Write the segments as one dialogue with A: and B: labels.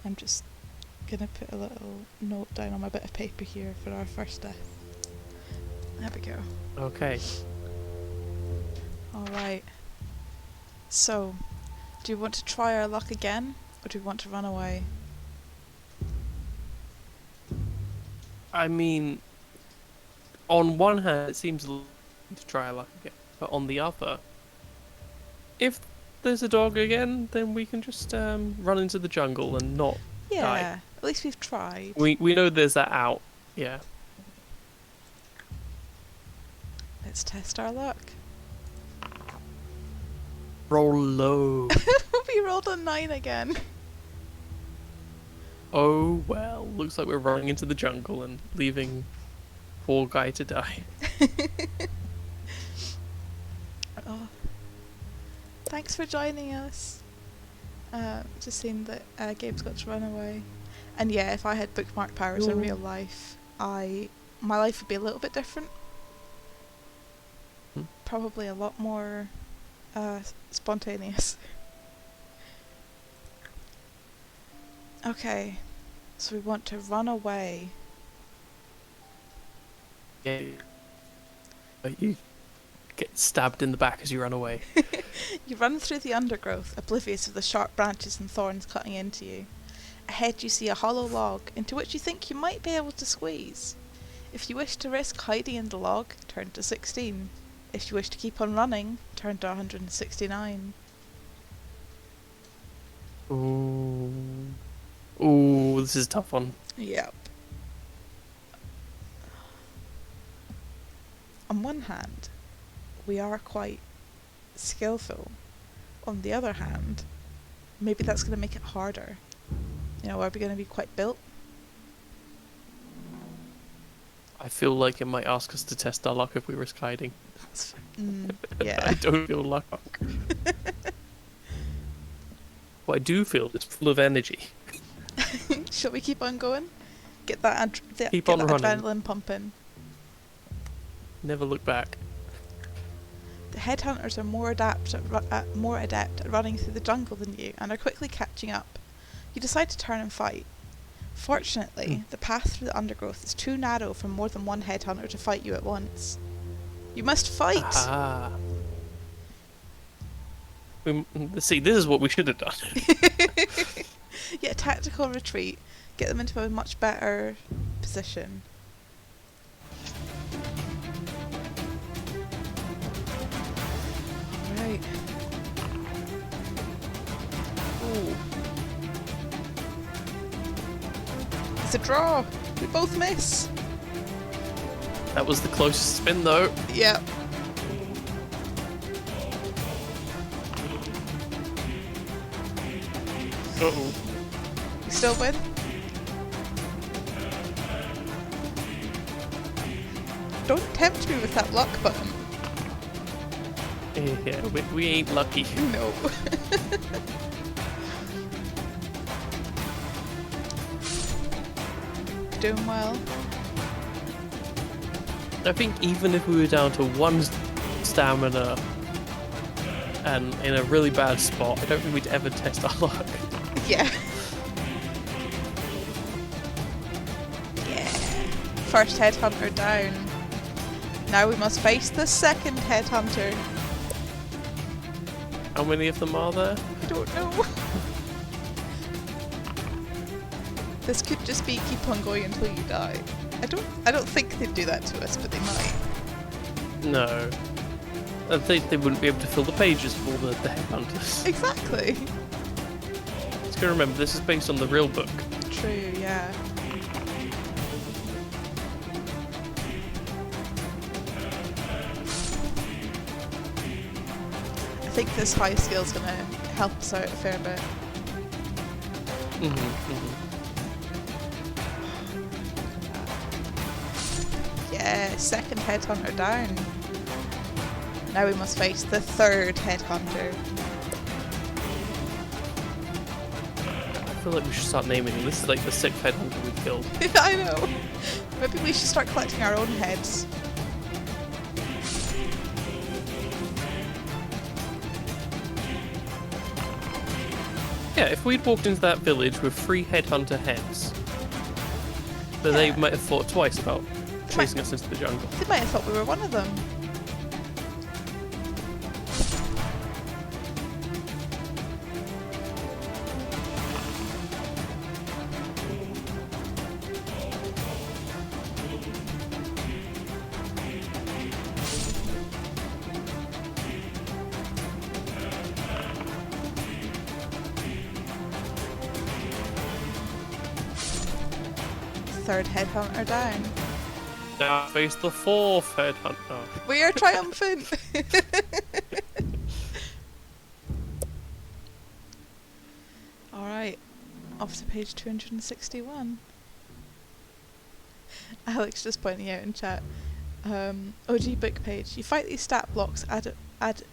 A: I'm just gonna put a little note down on my bit of paper here for our first death. There we go.
B: Okay.
A: Alright. So, do we want to try our luck again, or do we want to run away?
B: I mean, on one hand, it seems to try our luck again, but on the other, if there's a dog again, then we can just run into the jungle and not die.
A: Yeah, at least we've tried.
B: We know there's that out. Yeah.
A: Let's test our luck.
B: Roll low.
A: We rolled a 9 again.
B: Oh well, looks like we're running into the jungle and leaving poor guy to die.
A: Oh. Thanks for joining us. Just seeing that Gabe's got to run away. And yeah, if I had bookmark powers in real life, my life would be a little bit different. Probably a lot more spontaneous. Okay, so we want to run away.
B: Yeah. But you get stabbed in the back as you run away.
A: You run through the undergrowth, oblivious of the sharp branches and thorns cutting into you. Ahead you see a hollow log, into which you think you might be able to squeeze. If you wish to risk hiding in the log, turn to 16. If you wish to keep on running, turn to 169.
B: Ooh. Ooh, this is a tough one.
A: Yep. On one hand, we are quite skillful. On the other hand, maybe that's going to make it harder. You know, are we going to be quite built?
B: I feel like it might ask us to test our luck if we risk hiding.
A: Yeah.
B: I don't feel luck. What I do feel is full of energy.
A: Shall we keep on going? Get that,
B: Keep
A: get
B: on
A: that
B: running.
A: adrenaline pumping.
B: Never look back.
A: The headhunters are more adept at running through the jungle than you, and are quickly catching up. You decide to turn and fight. Fortunately, the path through the undergrowth is too narrow for more than one headhunter to fight you at once. You must fight!
B: Ah. See, this is what we should have done.
A: Yeah, tactical retreat. Get them into a much better position. Alright. Ooh. It's a draw! We both miss!
B: That was the closest spin, though.
A: Yep.
B: Uh-oh.
A: You still win? Don't tempt me with that luck button.
B: Yeah, we ain't lucky.
A: No. Doing well.
B: I think even if we were down to one stamina and in a really bad spot, I don't think we'd ever test our luck.
A: Yeah. Yeah. First headhunter down. Now we must face the second headhunter.
B: How many of them are there?
A: I don't know. This could just be keep on going until you die. I don't think they'd do that to us, but they might.
B: No. I think they wouldn't be able to fill the pages for the headhunters.
A: Exactly.
B: Just gotta remember, this is based on the real book.
A: True, yeah. I think this high skill's gonna help us out a fair bit. Yeah, second headhunter down. Now we must face the third headhunter.
B: I feel like we should start naming them. This is like the sixth headhunter we've killed.
A: I know. Maybe we should start collecting our own heads.
B: Yeah, if we'd walked into that village with 3 headhunter heads, then they
A: Yeah.
B: might have thought twice about chasing us into the jungle.
A: They might have thought we were one of them. Third headhunter down.
B: Now face the 4th headhunter.
A: We are triumphant! Alright, off to page 261. Alex just pointing out in chat. OG book page. You fight these stat blocks ad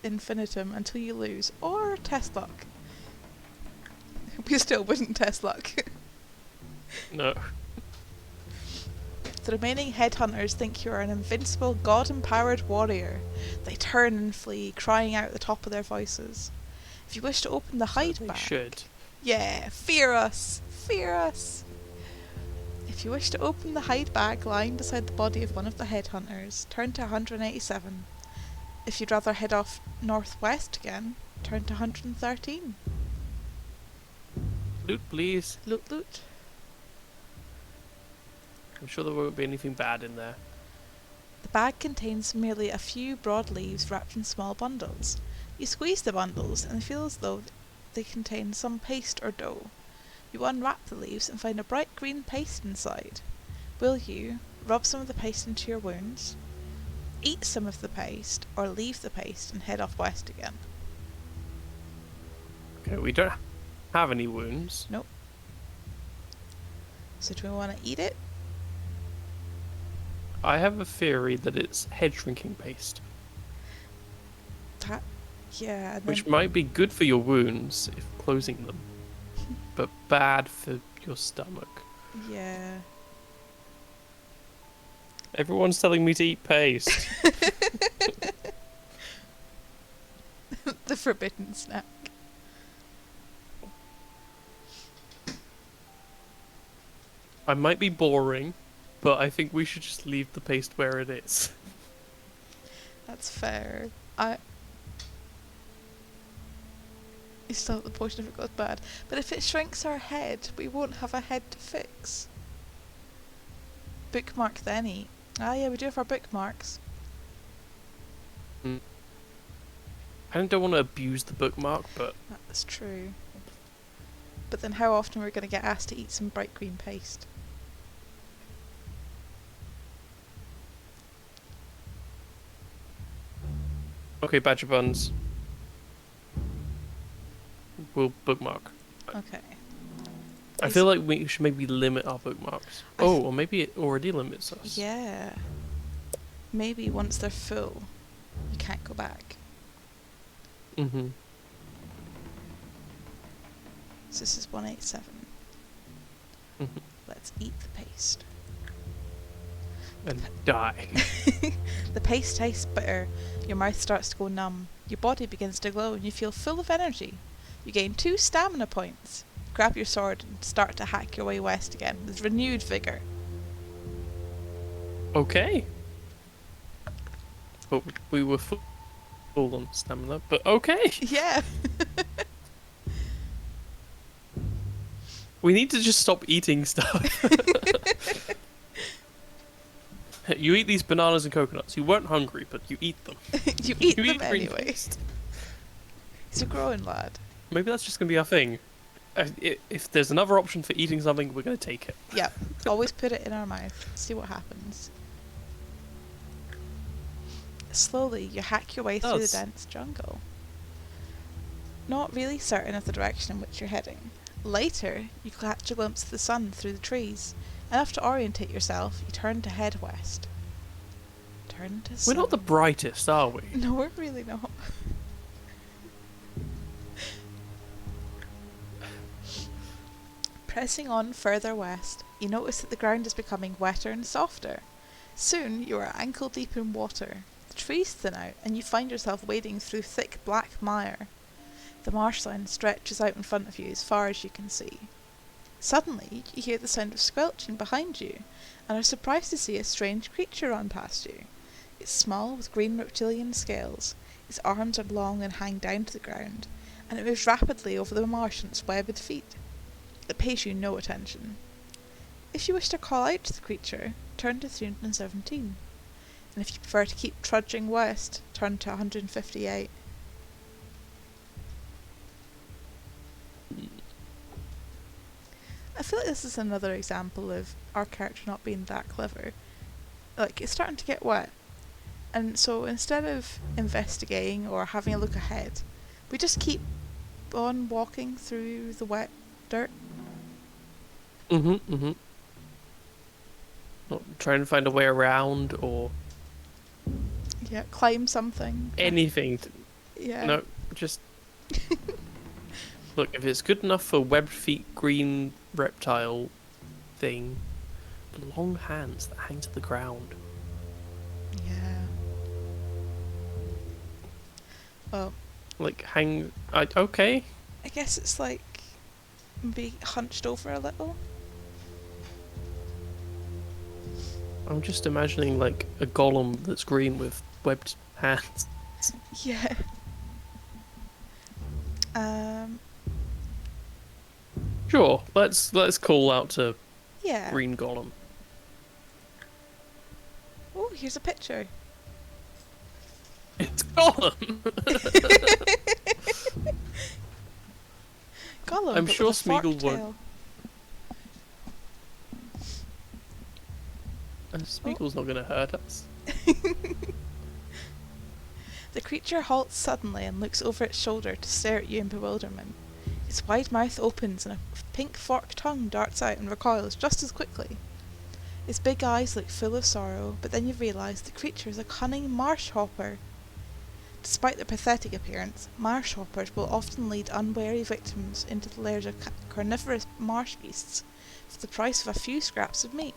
A: infinitum until you lose, or test luck. We still wouldn't test luck.
B: No.
A: The remaining headhunters think you are an invincible, god-empowered warrior. They turn and flee, crying out at the top of their voices. If you wish to open the hide
B: They
A: bag...
B: should.
A: Yeah, fear us! Fear us! If you wish to open the hide bag lying beside the body of one of the headhunters, turn to 187. If you'd rather head off northwest again, turn to 113.
B: Loot, please.
A: Loot, loot.
B: I'm sure there won't be anything bad in there.
A: The bag contains merely a few broad leaves wrapped in small bundles. You squeeze the bundles and feel as though they contain some paste or dough. You unwrap the leaves and find a bright green paste inside. Will you rub some of the paste into your wounds, eat some of the paste, or leave the paste and head off west again?
B: Okay, we don't have any wounds.
A: Nope. So do we want to eat it?
B: I have a theory that it's head shrinking paste,
A: That, yeah. And
B: which
A: then,
B: might be good for your wounds if closing them, but bad for your stomach.
A: yeah.
B: Everyone's telling me to eat paste.
A: The forbidden snack.
B: I might be boring, but I think we should just leave the paste where it is.
A: That's fair. You still have the potion if it goes bad. But if it shrinks our head, we won't have a head to fix. Bookmark then eat. Ah yeah, we do have our bookmarks.
B: I don't want to abuse the bookmark, but
A: That's true. But then how often we're going to get asked to eat some bright green paste?
B: okay, Badger Buns. We'll bookmark.
A: Okay.
B: I feel like we should maybe limit our bookmarks. Or maybe it already limits us.
A: Yeah. Maybe once they're full, you can't go back.
B: Mm-hmm.
A: So this is 187.
B: Mm-hmm.
A: Let's eat the paste.
B: And die.
A: The paste tastes bitter. Your mouth starts to go numb. Your body begins to glow and you feel full of energy. You gain 2 stamina points. Grab your sword and start to hack your way west again with renewed vigour.
B: Okay. But we were full on stamina, but okay.
A: Yeah.
B: We need to just stop eating stuff. You eat these bananas and coconuts. You weren't hungry, but you eat them.
A: You eat them
B: green
A: anyway.
B: paste.
A: He's a growing lad.
B: Maybe that's just going to be our thing. If there's another option for eating something, we're going to take it.
A: Yeah. Always put it in our mouth. See what happens. Slowly, you hack your way through the dense jungle. Not really certain of the direction in which you're heading. Later, you catch a glimpse of the sun through the trees. Enough to orientate yourself, you turn to head west. Turn to sun.
B: We're not the brightest, are we?
A: No, we're really not. Pressing on further west, you notice that the ground is becoming wetter and softer. Soon, you are ankle deep in water. The trees thin out, and you find yourself wading through thick black mire. The marshland stretches out in front of you as far as you can see. Suddenly, you hear the sound of squelching behind you, and are surprised to see a strange creature run past you. It's small, with green reptilian scales. Its arms are long and hang down to the ground, and it moves rapidly over the marsh on its webbed feet. It pays you no attention. If you wish to call out to the creature, turn to 317. And if you prefer to keep trudging west, turn to 158. I feel like this is another example of our character not being that clever. Like, it's starting to get wet, and so instead of investigating or having a look ahead, we just keep on walking through the wet dirt.
B: Mm-hmm. Not trying to find a way around or
A: Yeah, climb something.
B: anything.
A: Yeah.
B: No, just look. If it's good enough for webbed feet, green reptile thing, long hands that hang to the ground.
A: Yeah. Well,
B: Like hang. Okay.
A: I guess it's like maybe hunched over a little.
B: I'm just imagining like a golem that's green with webbed hands.
A: Yeah.
B: Sure. Let's call out to
A: Yeah.
B: green golem.
A: Oh, here's a picture.
B: It's golem.
A: Gollum.
B: I'm
A: but
B: sure
A: with a forked
B: Smeagol won't-
A: tail.
B: Smeagol's not gonna hurt us.
A: The creature halts suddenly and looks over its shoulder to stare at you in bewilderment. Its wide mouth opens and a pink forked tongue darts out and recoils just as quickly. Its big eyes look full of sorrow, but then you realise the creature is a cunning marsh hopper. Despite their pathetic appearance, marsh hoppers will often lead unwary victims into the lairs of carnivorous marsh beasts for the price of a few scraps of meat.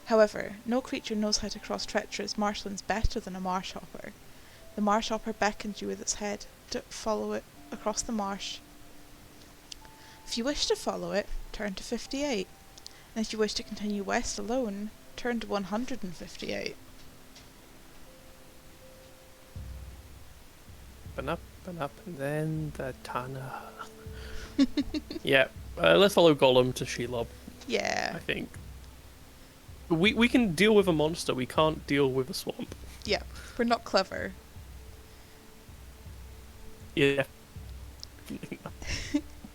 A: However, no creature knows how to cross treacherous marshlands better than a marsh hopper. The marsh hopper beckons you with its head to follow it across the marsh. If you wish to follow it, turn to 58, and if you wish to continue west alone, turn to 158.
B: And up, and then the tunnel. Yeah, let's follow Gollum to Shelob,
A: Yeah,
B: I think. We can deal with a monster, we can't deal with a swamp.
A: yeah, we're not clever.
B: Yeah.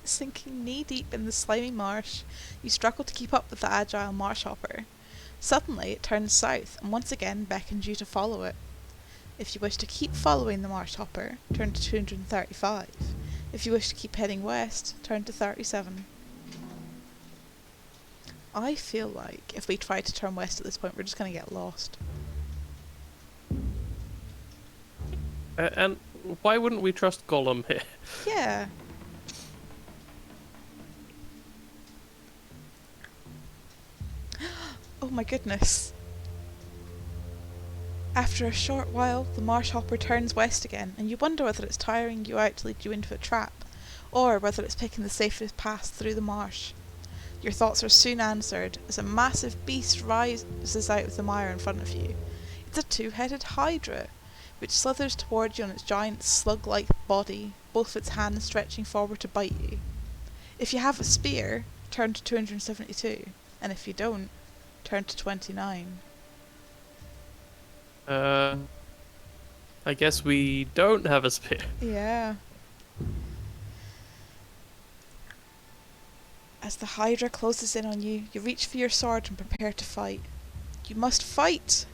A: Sinking knee-deep in the slimy marsh, you struggle to keep up with the agile marshhopper. Suddenly it turns south and once again beckons you to follow it. If you wish to keep following the marshhopper, turn to 235. If you wish to keep heading west, turn to 37. I feel like if we try to turn west at this point, we're just going to get lost.
B: And why wouldn't we trust Gollum here?
A: Yeah. Oh my goodness. After a short while, the marshhopper turns west again, and you wonder whether it's tiring you out to lead you into a trap, or whether it's picking the safest path through the marsh. Your thoughts are soon answered as a massive beast rises out of the mire in front of you. It's a two-headed hydra, which slithers toward you on its giant slug-like body, both its hands stretching forward to bite you. If you have a spear, turn to 272, and if you don't, turn to 29.
B: I guess we don't have a spear.
A: Yeah. As the hydra closes in on you, you reach for your sword and prepare to fight. You must fight!